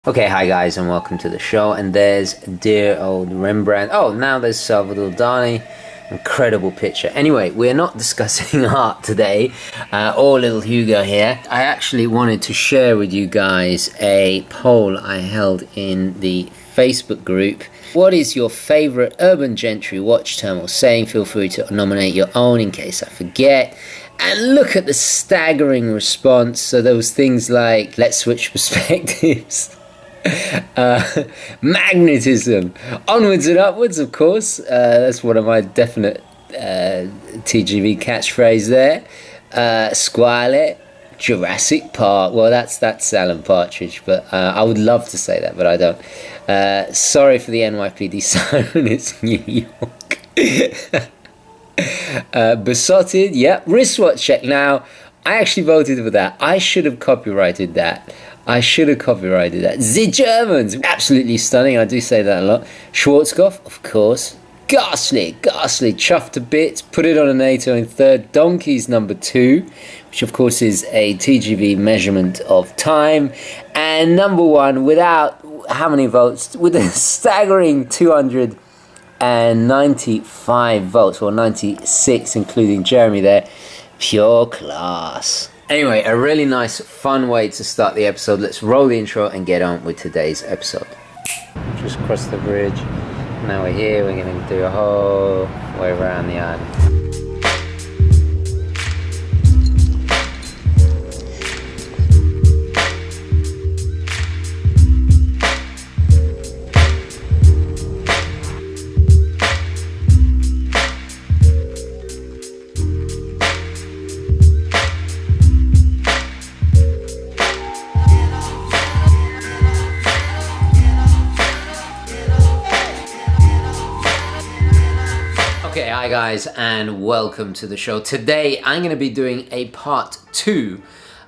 Okay, hi guys and welcome to the show. And there's dear old Rembrandt. Oh, now there's Salvador Dali. Incredible picture. Anyway, we're not discussing art today, or little Hugo here. I actually wanted to share with you guys a poll I held in the Facebook group. What is your favorite urban gentry watch term or saying? Feel free to nominate your own in case I forget. And look at the staggering response. So there was things like, let's switch perspectives. Magnetism, onwards and upwards, of course. That's one of my definite TGV catchphrase there. Squalid, Jurassic Park. Well, that's Alan Partridge, but I would love to say that, but I don't. Sorry for the NYPD siren. It's New York. Besotted, yep. Wristwatch check. Now, I actually voted for that. I should have copyrighted that. The Germans, absolutely stunning. I do say that a lot. Schwarzkopf, of course. Ghastly, chuffed a bit. Put it on a NATO in third. Donkeys number 2, which of course is a TGV measurement of time. And number 1, without how many votes? With a staggering 295 votes, or 96, including Jeremy there. Pure class. Anyway, a really nice, fun way to start the episode. Let's roll the intro and get on with today's episode. Just crossed the bridge. Now we're here. We're going to do a whole way around the island. Okay, hi guys and welcome to the show. Today I'm going to be doing a part 2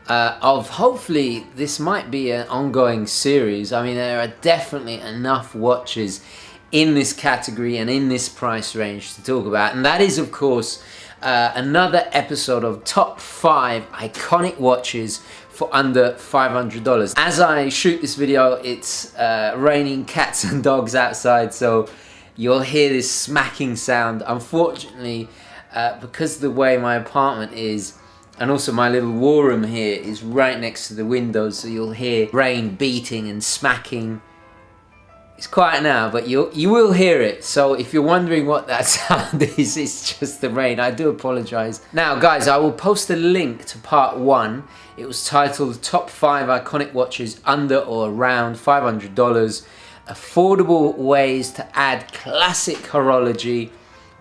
of, hopefully this might be an ongoing series. I mean, there are definitely enough watches in this category and in this price range to talk about, and that is of course another episode of top 5 iconic watches for under $500. As I shoot this video, it's raining cats and dogs outside, so you'll hear this smacking sound. Unfortunately, because of the way my apartment is, and also my little war room here is right next to the window, so you'll hear rain beating and smacking. It's quiet now, but you will hear it. So if you're wondering what that sound is, it's just the rain. I do apologize. Now, guys, I will post a link to part 1. It was titled Top 5 Iconic Watches Under or Around $500. Affordable ways to add classic horology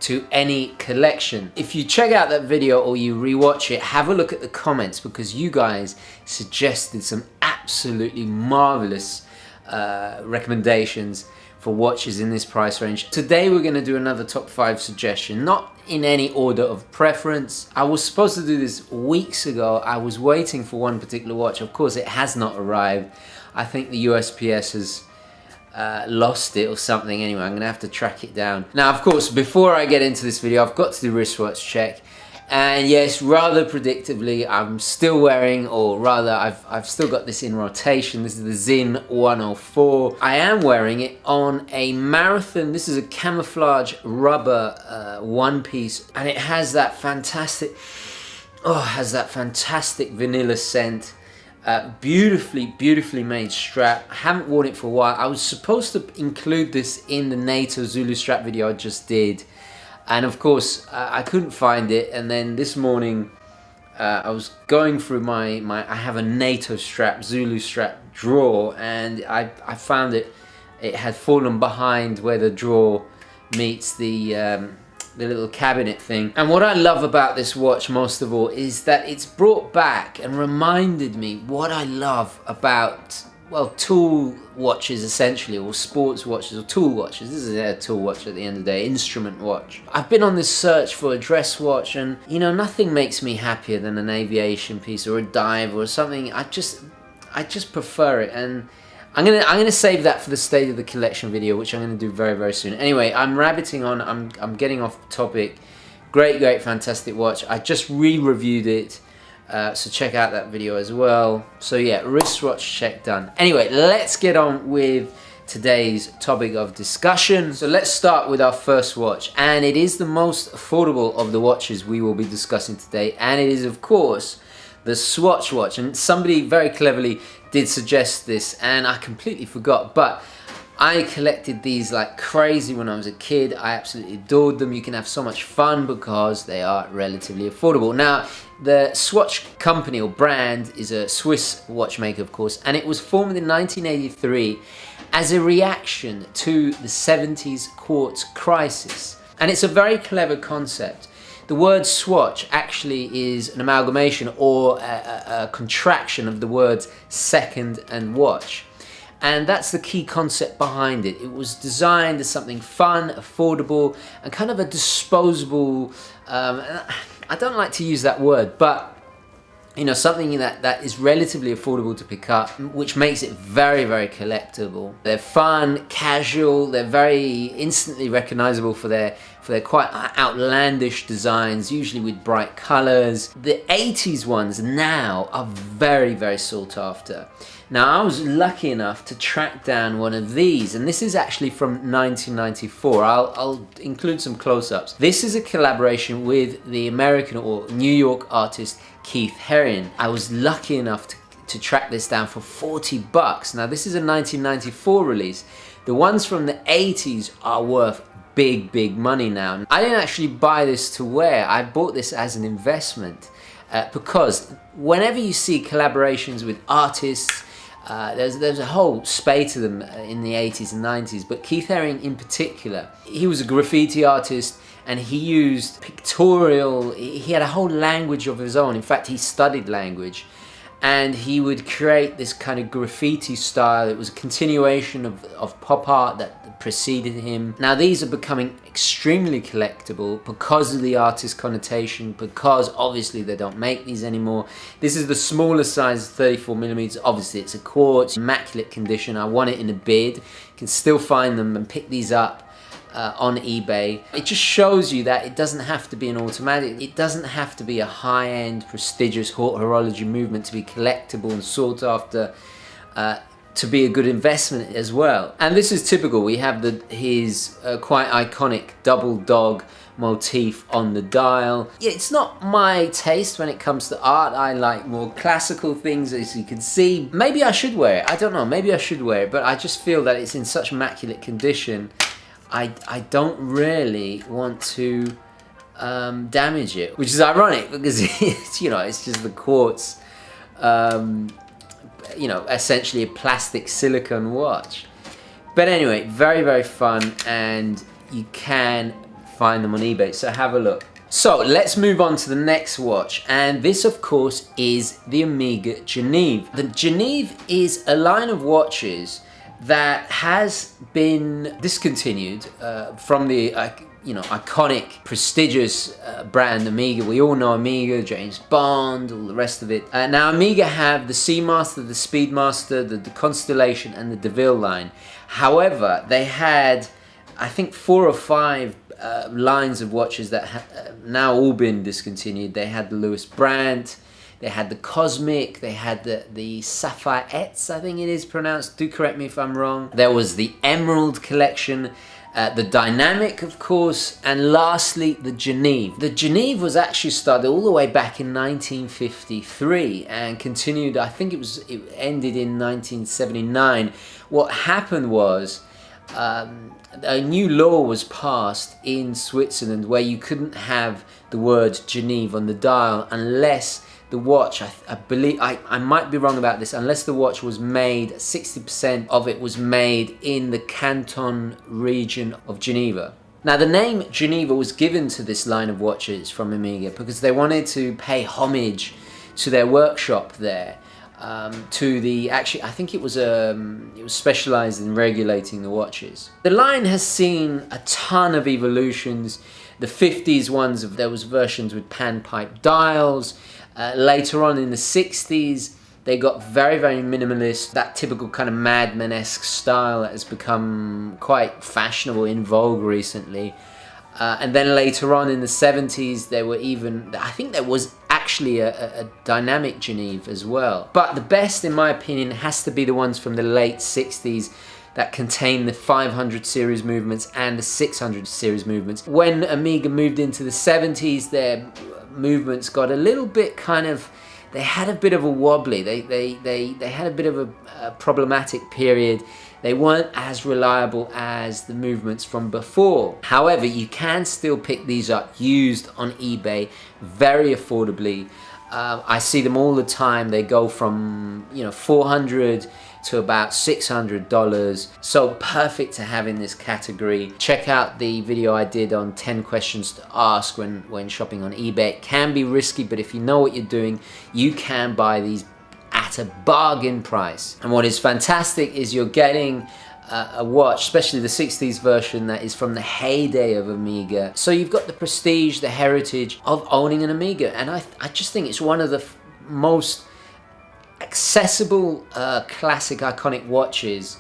to any collection. If you check out that video or you rewatch it, have a look at the comments, because you guys suggested some absolutely marvelous recommendations for watches in this price range. Today we're going to do another top 5 suggestion, not in any order of preference. I was supposed to do this weeks ago. I was waiting for one particular watch. Of course, it has not arrived. I think the USPS has lost it or something. Anyway, I'm gonna have to track it down. Now, of course, before I get into this video, I've got to do wristwatch check. And yes, rather predictably, I'm still wearing, or rather, I've still got this in rotation. This is the Zin 104. I am wearing it on a marathon. This is a camouflage rubber one piece, and it has that fantastic, vanilla scent. Beautifully made strap. I haven't worn it for a while. I was supposed to include this in the NATO Zulu strap video I just did, and of course I couldn't find it. And then this morning I was going through my I have a NATO strap, Zulu strap drawer, and I found it had fallen behind where the drawer meets the little cabinet thing. And what I love about this watch most of all is that it's brought back and reminded me what I love about, well, tool watches essentially, or sports watches, or tool watches. This is a tool watch at the end of the day, instrument watch. I've been on this search for a dress watch, and you know, nothing makes me happier than an aviation piece or a dive or something. I just prefer it, and I'm gonna save that for the state of the collection video, which I'm gonna do very soon. Anyway, I'm rabbiting on. I'm getting off topic. Great, fantastic watch. I just re-reviewed it So check out that video as well. So yeah, wristwatch check done. Anyway, let's get on with today's topic of discussion. So let's start with our first watch, and it is the most affordable of the watches we will be discussing today, and it is of course the Swatch watch. And somebody very cleverly did suggest this and I completely forgot, but I collected these like crazy when I was a kid. I absolutely adored them. You can have so much fun because they are relatively affordable. Now, the Swatch company or brand is a Swiss watchmaker, of course, and it was formed in 1983 as a reaction to the 70s quartz crisis. And it's a very clever concept. The word Swatch actually is an amalgamation or a contraction of the words second and watch. And that's the key concept behind it. It was designed as something fun, affordable, and kind of a disposable, I don't like to use that word, but you know, something that is relatively affordable to pick up, which makes it very, very collectible. They're fun, casual, they're very instantly recognizable for their quite outlandish designs, usually with bright colors. The 80s ones now are very, very sought after. Now, I was lucky enough to track down one of these, and this is actually from 1994. I'll include some close-ups. This is a collaboration with the American or New York artist Keith Haring. I was lucky enough to track this down for 40 bucks. Now, this is a 1994 release. The ones from the 80s are worth big money now. I didn't actually buy this to wear. I bought this as an investment because whenever you see collaborations with artists, there's a whole spate of them in the 80s and 90s, but Keith Haring in particular, he was a graffiti artist and he used pictorial, he had a whole language of his own. In fact, he studied language, and he would create this kind of graffiti style. It was a continuation of pop art that preceded him. Now, these are becoming extremely collectible because of the artist connotation, because obviously they don't make these anymore. This is the smaller size, 34mm. Obviously, it's a quartz, immaculate condition. I won it in a bid. You can still find them and pick these up on eBay. It just shows you that it doesn't have to be an automatic. It doesn't have to be a high-end, prestigious horology movement to be collectible and sought after, to be a good investment as well. And this is typical. We have his quite iconic double dog motif on the dial. Yeah, it's not my taste when it comes to art. I like more classical things, as you can see. Maybe I should wear it. I don't know. Maybe I should wear it, but I just feel that it's in such immaculate condition. I don't really want to damage it, which is ironic because it's, you know, it's just the quartz, you know, essentially a plastic silicone watch. But anyway, very fun, and you can find them on eBay, so have a look. So let's move on to the next watch, and this of course is the Omega Geneve. The Geneve is a line of watches that has been discontinued from the you know, iconic, prestigious brand Omega. We all know Omega, James Bond, all the rest of it. Now Omega have the Seamaster, the Speedmaster, the Constellation, and the DeVille line. However, they had, I think, 4 or 5 lines of watches that have now all been discontinued. They had the Louis Brandt, they had the Cosmic, they had the Sapphirettes, I think it is pronounced, do correct me if I'm wrong. There was the Emerald collection, the Dynamic, of course, and lastly, the Geneve. The Geneve was actually started all the way back in 1953 and continued, I think it ended in 1979. What happened was, a new law was passed in Switzerland where you couldn't have the word Geneve on the dial unless the watch, I believe, I might be wrong about this, unless the watch was made, 60% of it was made in the Canton region of Geneva. Now the name Geneva was given to this line of watches from Omega because they wanted to pay homage to their workshop there, to the, actually I think it was specialized in regulating the watches. The line has seen a ton of evolutions. The 50s ones, there was versions with panpipe dials. Later on in the 60s, they got very minimalist, that typical kind of Mad Men-esque style that has become quite fashionable, in vogue recently. And then later on in the 70s, there were even, I think there was actually a dynamic Geneve as well. But the best, in my opinion, has to be the ones from the late 60s that contain the 500 series movements and the 600 series movements. When Amiga moved into the 70s, their movements got a little bit they had a bit of a wobbly. They had a bit of a problematic period. They weren't as reliable as the movements from before. However, you can still pick these up used on eBay very affordably. I see them all the time. They go from $400 to about $600, so perfect to have in this category. Check out the video I did on 10 questions to ask when shopping on eBay. It can be risky, but if you know what you're doing, you can buy these at a bargain price. And what is fantastic is you're getting a watch, especially the 60s version, that is from the heyday of Amiga. So you've got the prestige, the heritage of owning an Amiga, and I just think it's one of the most accessible, classic, iconic watches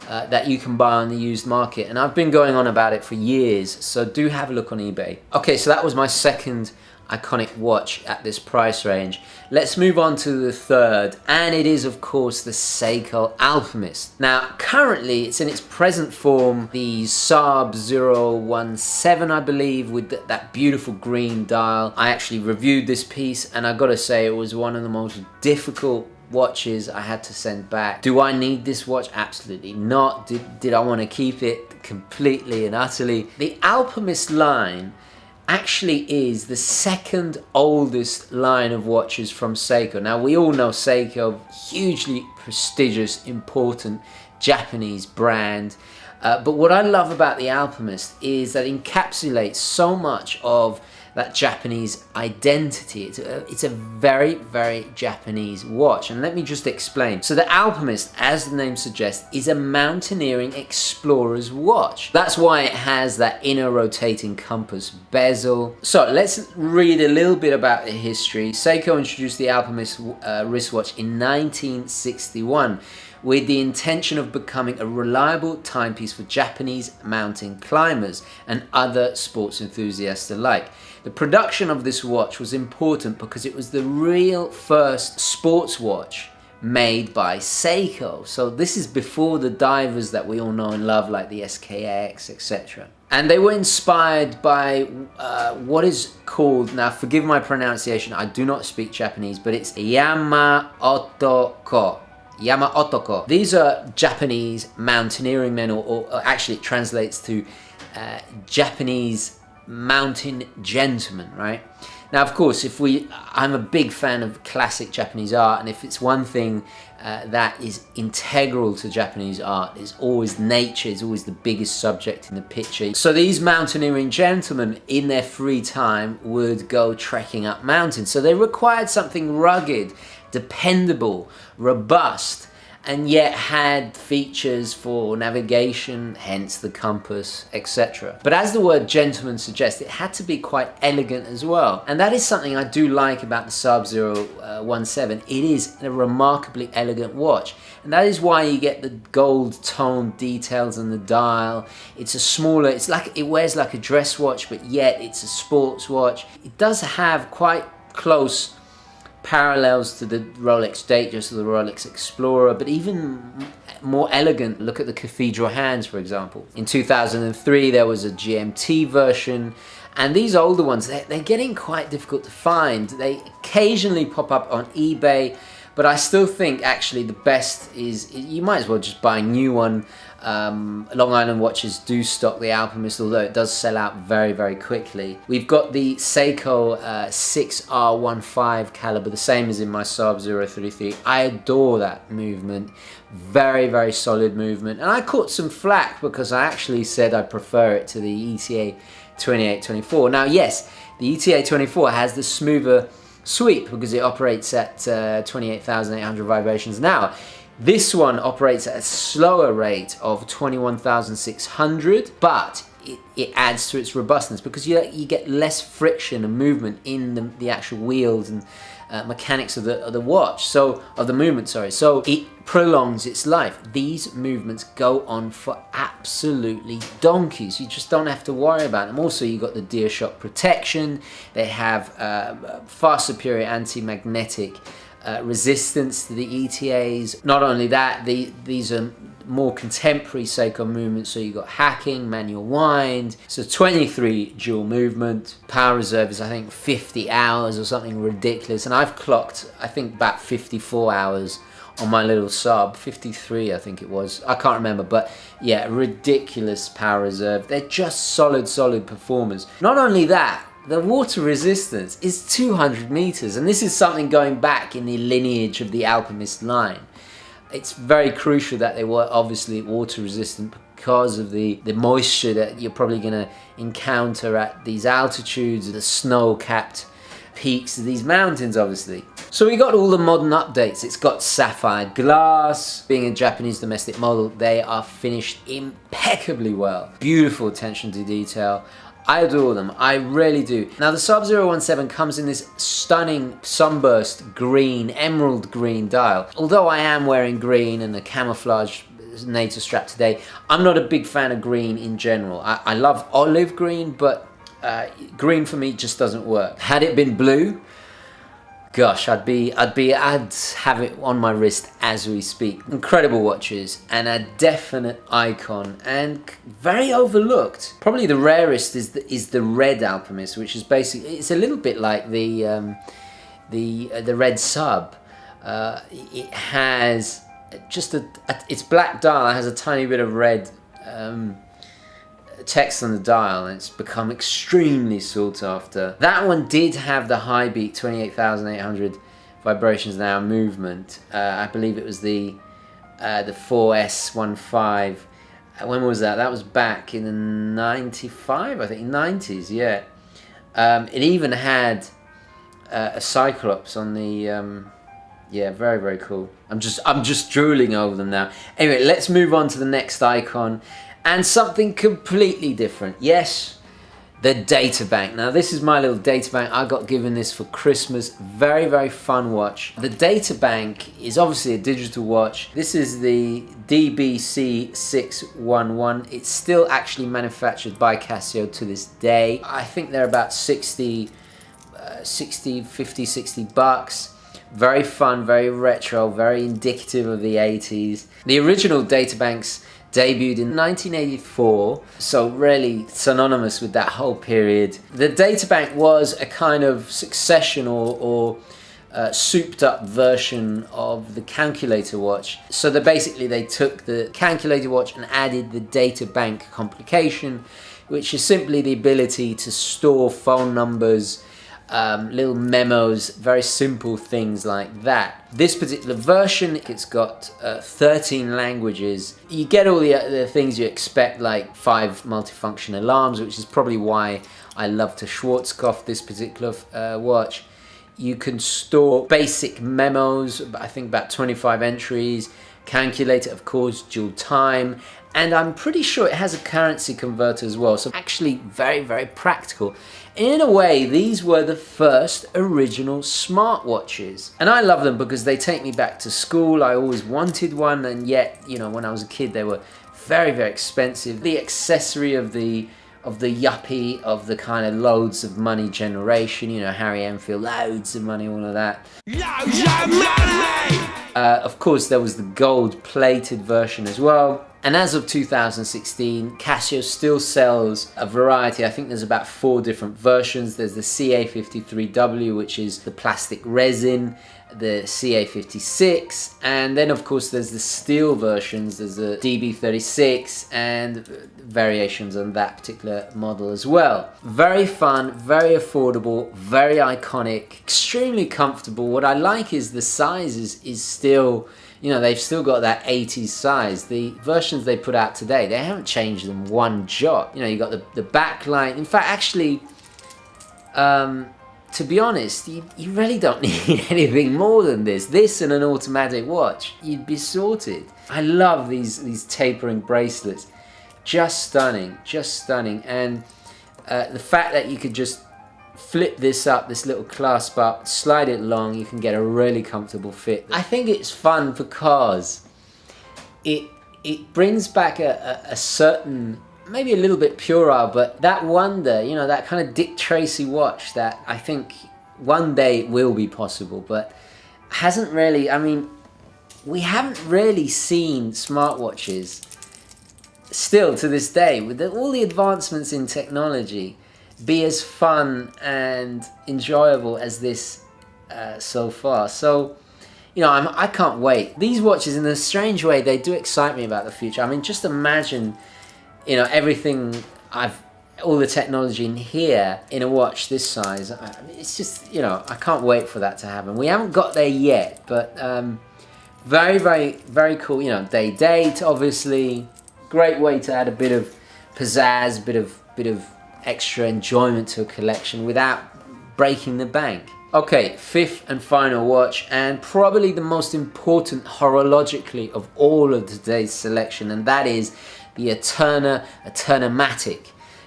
that you can buy on the used market. And I've been going on about it for years, so do have a look on eBay. Okay, so that was my second iconic watch at this price range. Let's move on to the third, and it is of course the Seiko Alchemist. Now currently it's in its present form, the Saab 017 I believe, with that beautiful green dial. I actually reviewed this piece and I gotta say it was one of the most difficult watches I had to send back. Do I need this watch? Absolutely not. Did I want to keep it? Completely and utterly. The Alchemist line actually is the second oldest line of watches from Seiko. Now we all know Seiko, hugely prestigious, important Japanese brand. But what I love about the Alchemist is that it encapsulates so much of that Japanese identity. It's a very, very Japanese watch, and let me just explain. So the Alchemist, as the name suggests, is a mountaineering explorer's watch. That's why it has that inner rotating compass bezel. So let's read a little bit about the history. Seiko introduced the Alchemist wristwatch in 1961 with the intention of becoming a reliable timepiece for Japanese mountain climbers and other sports enthusiasts alike. The production of this watch was important because it was the real first sports watch made by Seiko. So this is before the divers that we all know and love, like the SKX, etc. And they were inspired by what is called, now forgive my pronunciation, I do not speak Japanese, but it's Yama-otoko. Yama-otoko. These are Japanese mountaineering men, or actually it translates to Japanese mountain gentlemen, right? Now, of course, I'm a big fan of classic Japanese art, and if it's one thing that is integral to Japanese art, is always nature, is always the biggest subject in the picture. So these mountaineering gentlemen, in their free time, would go trekking up mountains. So they required something rugged, dependable, robust, and yet had features for navigation, hence the compass, etc. But as the word gentleman suggests, it had to be quite elegant as well. And that is something I do like about the Saab 017. It is a remarkably elegant watch. And that is why you get the gold tone details on the dial. It's a smaller, it wears like a dress watch, but yet it's a sports watch. It does have quite close parallels to the Rolex Datejust or the Rolex Explorer, but even more elegant. Look at the cathedral hands, for example. In 2003 there was a GMT version, and these older ones, they're getting quite difficult to find. They occasionally pop up on eBay, but I still think actually the best is, you might as well just buy a new one. Long Island watches do stock the Alchemist, although it does sell out very, very quickly. We've got the Seiko 6R15 caliber, the same as in my Saab 033. I adore that movement. Very, very solid movement. And I caught some flack because I actually said I prefer it to the ETA 2824. Now, yes, the ETA 24 has the smoother sweep because it operates at 28,800 vibrations an hour. This one operates at a slower rate of 21,600, but it adds to its robustness because you get less friction and movement in the actual wheels and mechanics of the watch, so of the movement, sorry. So it prolongs its life. These movements go on for absolutely donkeys. You just don't have to worry about them. Also, you got the Deer Shock protection. They have far superior anti-magnetic resistance to the ETAs. Not only that, these are more contemporary Seiko movements, so you got hacking, manual wind, so 23 dual movement. Power reserve is I think 50 hours or something ridiculous, and I've clocked I think about 54 hours on my little sub, 53 I think it was, I can't remember, but yeah, ridiculous power reserve. They're just solid performers. Not only that, the water resistance is 200 meters, and this is something going back in the lineage of the Alpinist line. It's very crucial that they were obviously water resistant because of the moisture that you're probably going to encounter at these altitudes, the snow-capped peaks of these mountains, obviously. So we got all the modern updates. It's got sapphire glass. Being a Japanese domestic model, they are finished impeccably well. Beautiful attention to detail. I adore them, I really do. Now the Sub 017 comes in this stunning sunburst green, emerald green dial. Although I am wearing green and a camouflage NATO strap today, I'm not a big fan of green in general. I love olive green, but green for me just doesn't work. Had it been blue, gosh, I'd have it on my wrist as we speak. Incredible watches and a definite icon and very overlooked. Probably the rarest is the red Alchemist, which is basically, it's a little bit like the red Sub. It has just it's black dial. It has a tiny bit of red text on the dial, and it's become extremely sought after. That one did have the high beat 28,800 vibrations an hour movement. I believe it was the 4S15. When was that? That was back in the 95, I think, 90s, yeah. It even had a Cyclops on the yeah, very cool. I'm just drooling over them now. Anyway, let's move on to the next icon. And something completely different. Yes, the data bank. Now this is my little data bank. I got given this for Christmas. Very fun watch. The data bank is obviously a digital watch. This is the DBC611. It's still actually manufactured by Casio to this day. I think they're about 50, 60 bucks. Very fun, very retro, very indicative of the 80s. The original data banks debuted in 1984, so really synonymous with that whole period. The databank was a kind of succession or souped up version of the calculator watch. So basically they took the calculator watch and added the databank complication, which is simply the ability to store phone numbers, little memos, very simple things like that. This particular version, it's got 13 languages. You get all the things you expect, like 5 multifunction alarms, which is probably why I love to Schwarzkopf this particular watch. You can store basic memos, I think about 25 entries, calculator, of course, dual time, and I'm pretty sure it has a currency converter as well, so actually very practical. In a way, these were the first original smartwatches, and I love them because they take me back to school. I always wanted one, and yet, you know, when I was a kid they were very expensive. The accessory of the yuppie, of the kind of loads of money generation, you know, Harry Enfield, loads of money, all of that. Loads of money! Of course, there was the gold-plated version as well. And as of 2016, Casio still sells a variety. I think there's about 4 different versions. There's the CA53W, which is the plastic resin, the CA56, and then of course there's the steel versions. There's the DB36 and variations on that particular model as well. Very fun, very affordable, very iconic, extremely comfortable. What I like is the size is still, you know, they've still got that 80s size. The versions they put out today, they haven't changed them one jot. You know, you got the backlight. In fact, actually, to be honest, you really don't need anything more than this. This and an automatic watch, you'd be sorted. I love these tapering bracelets. Just stunning, just stunning. And the fact that you could just flip this up, this little clasp up, slide it along, you can get a really comfortable fit. I think it's fun because it brings back a certain, maybe a little bit puerile, but that wonder, you know, that kind of Dick Tracy watch that I think one day will be possible, but hasn't really, I mean, we haven't really seen smartwatches still to this day, with all the advancements in technology, be as fun and enjoyable as this so far. So, you know, I can't wait. These watches, in a strange way, they do excite me about the future. I mean, just imagine, you know, everything all the technology in here in a watch this size. It's just, you know, I can't wait for that to happen. We haven't got there yet, but very, very, very cool. You know, date, obviously. Great way to add a bit of pizzazz, bit of extra enjoyment to a collection without breaking the bank. Okay, fifth and final watch, and probably the most important horologically of all of today's selection, and that is the Eterna-matic.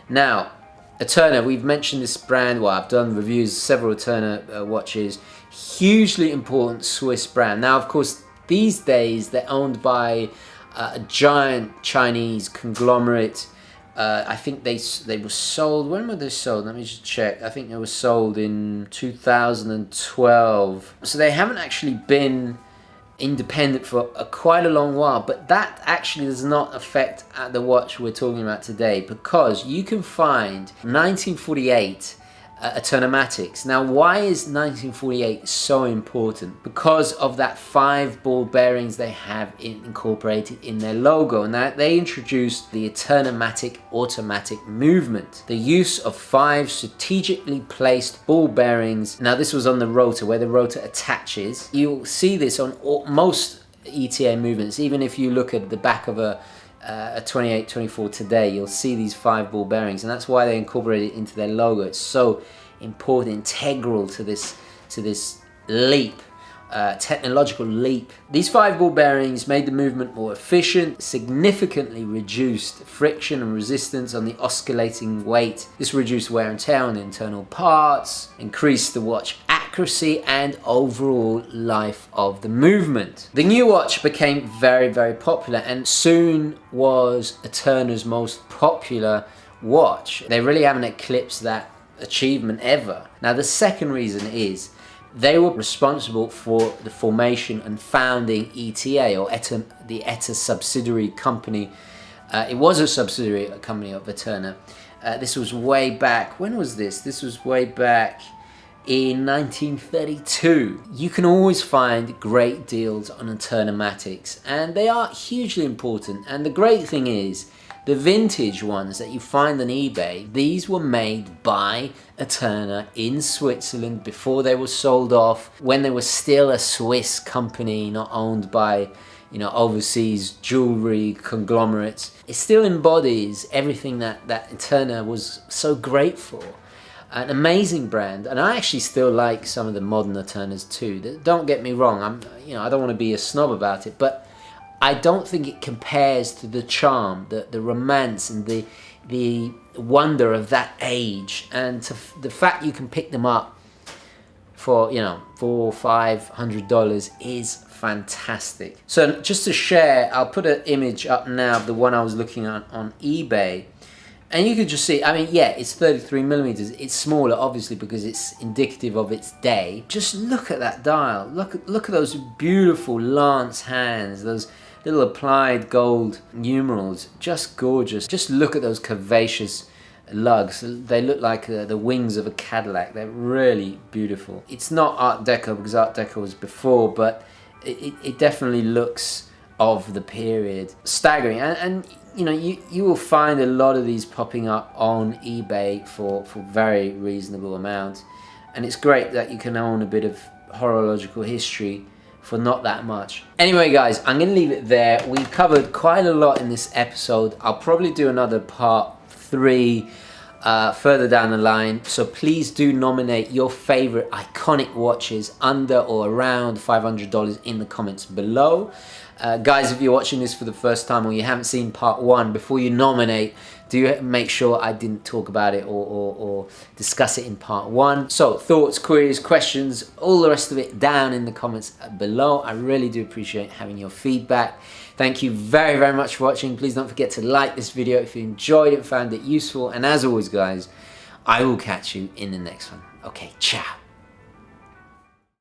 Now, Eterna, we've mentioned this brand, well, I've done reviews of several Eterna watches, hugely important Swiss brand. Now, of course, these days they're owned by a giant Chinese conglomerate. I think they were sold, when were they sold? Let me just check. I think they were sold in 2012. So they haven't actually been independent for quite a long while, but that actually does not affect the watch we're talking about today, because you can find 1948 Eterna-matics. Now, why is 1948 so important? Because of that 5 ball bearings they have incorporated in their logo, and that they introduced the Eterna-matic automatic movement, the use of 5 strategically placed ball bearings. Now, this was on the rotor, where the rotor attaches. You'll see this on most ETA movements. Even if you look at the back of a 28-24 today, you'll see these 5 ball bearings, and that's why they incorporate it into their logo. It's so important, integral to this leap, technological leap. These 5 ball bearings made the movement more efficient, significantly reduced friction and resistance on the oscillating weight. This reduced wear and tear on the internal parts, increased the watch accuracy and overall life of the movement. The new watch became very, very popular and soon was Eterna's most popular watch. They really haven't eclipsed that achievement ever. Now, the second reason is they were responsible for the formation and founding ETA, or the ETA subsidiary company. It was a subsidiary company of Eterna. This was way back, when was this? This was way back in 1932. You can always find great deals on Eterna-matics, and they are hugely important. And the great thing is, the vintage ones that you find on eBay, these were made by Eterna in Switzerland before they were sold off, when they were still a Swiss company, not owned by, you know, overseas jewelry conglomerates. It still embodies everything that Eterna was so great for. An amazing brand, and I actually still like some of the modern Eternas too. Don't get me wrong, I don't want to be a snob about it, but I don't think it compares to the charm, the romance, and the wonder of that age, and to the fact you can pick them up for, you know, $400-500 is fantastic. So just to share, I'll put an image up now of the one I was looking at on eBay. And you can just see, I mean, yeah, it's 33 millimeters. It's smaller, obviously, because it's indicative of its day. Just look at that dial. Look at those beautiful lance hands, those little applied gold numerals. Just gorgeous. Just look at those curvaceous lugs. They look like the wings of a Cadillac. They're really beautiful. It's not Art Deco, because Art Deco was before, but it definitely looks of the period. Staggering. And you know, you will find a lot of these popping up on eBay for very reasonable amounts, and it's great that you can own a bit of horological history for not that much. Anyway guys, I'm gonna leave it there. We've covered quite a lot in this episode. I'll probably do another part 3 further down the line, so please do nominate your favorite iconic watches under or around $500 in the comments below. Guys, if you're watching this for the first time or you haven't seen part 1, before you nominate, do make sure I didn't talk about it or discuss it in part 1. So thoughts, queries, questions, all the rest of it down in the comments below. I really do appreciate having your feedback. Thank you very, very much for watching. Please don't forget to like this video if you enjoyed it, found it useful. And as always, guys, I will catch you in the next one. Okay, ciao.